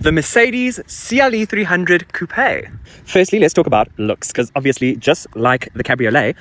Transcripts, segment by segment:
the Mercedes CLE300 Coupé. Firstly, let's talk about looks, because obviously, just like the Cabriolet,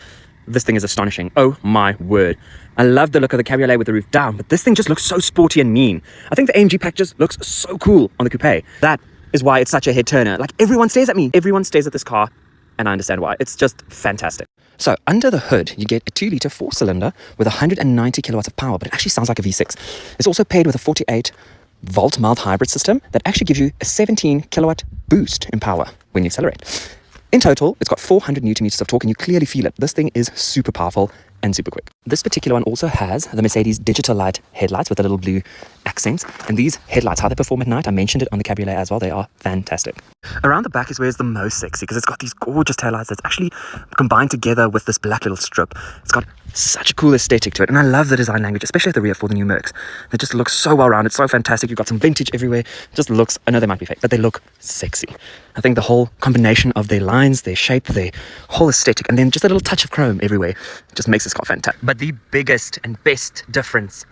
this thing is astonishing. Oh my word. I love the look of the Cabriolet with the roof down, but this thing just looks so sporty and mean. I think the AMG pack just looks so cool on the Coupé. That is why it's such a head turner. Like, everyone stares at me. Everyone stares at this car, and I understand why. It's just fantastic. So under the hood, you get a 2-litre 4-cylinder with 190 kilowatts of power, but it actually sounds like a V6. It's also paired with a 48-volt mild hybrid system that actually gives you a 17 kilowatt boost in power when you accelerate. In total, it's got 400 newton meters of torque, and you clearly feel it. This thing is super powerful and super quick. This particular one also has the Mercedes digital light headlights with the little blue accents. And these headlights, how they perform at night, I mentioned it on the Cabriolet as well. They are fantastic. Around the back is where it's the most sexy, because it's got these gorgeous taillights that's actually combined together with this black little strip. It's got such a cool aesthetic to it, and I love the design language, especially at the rear for the new Mercs. They just look so well rounded, so fantastic. You've got some vintage everywhere. It just looks, I know they might be fake, but they look sexy. I think the whole combination of their lines, their shape, their whole aesthetic, and then just a little touch of chrome everywhere just makes this car fantastic. But the biggest and best difference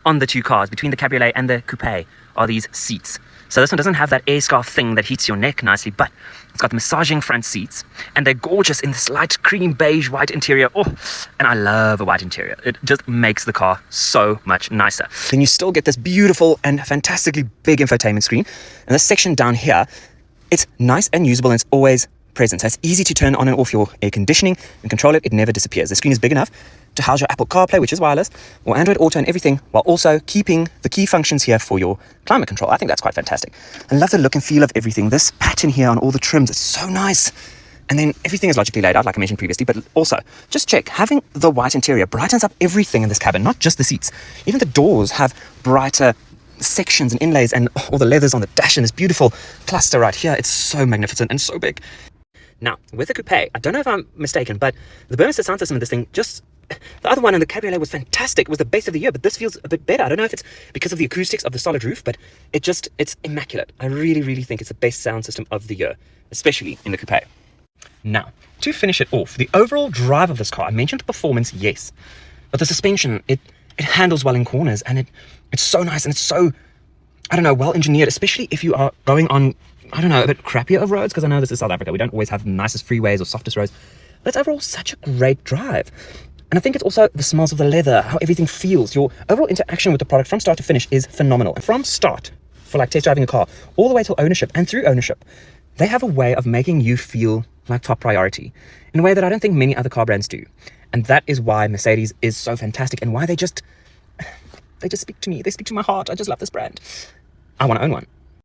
on the two cars between the Cabriolet and the Coupé are these seats. So this one doesn't have that air scarf thing that heats your neck nicely, but it's got the massaging front seats, and they're gorgeous in this light cream beige white interior. Oh, and I love a white interior. It just makes the car so much nicer. Then you still get this beautiful and fantastically big infotainment screen. And this section down here, it's nice and usable, and it's always present. So it's easy to turn on and off your air conditioning and control it. It never disappears. The screen is big enough to house your Apple CarPlay, which is wireless, or Android Auto and everything, while also keeping the key functions here for your climate control. I think that's quite fantastic. I love the look and feel of everything. This pattern here on all the trims is so nice. And then everything is logically laid out, like I mentioned previously, but also just check, having the white interior brightens up everything in this cabin, not just the seats. Even the doors have brighter sections and inlays, and all the leathers on the dash, and this beautiful cluster right here. It's so magnificent and so big. Now, with the Coupé, I don't know if I'm mistaken, but the Burmester sound system in this thing just... The other one in the Cabriolet was fantastic. It was the best of the year, but this feels a bit better. I don't know if it's because of the acoustics of the solid roof, but it's immaculate. I really, really think it's the best sound system of the year, especially in the Coupé. Now, to finish it off, the overall drive of this car, I mentioned the performance, yes, but the suspension, it handles well in corners, and it's so nice, and it's so, I don't know, well engineered, especially if you are going on, I don't know, a bit crappier of roads, because I know this is South Africa. We don't always have the nicest freeways or softest roads, but it's overall such a great drive. And I think it's also the smells of the leather, how everything feels. Your overall interaction with the product from start to finish is phenomenal. And from start, for like test driving a car, all the way till ownership and through ownership, they have a way of making you feel like top priority in a way that I don't think many other car brands do. And that is why Mercedes is so fantastic, and why they just speak to me. They speak to my heart. I just love this brand. I want to own one.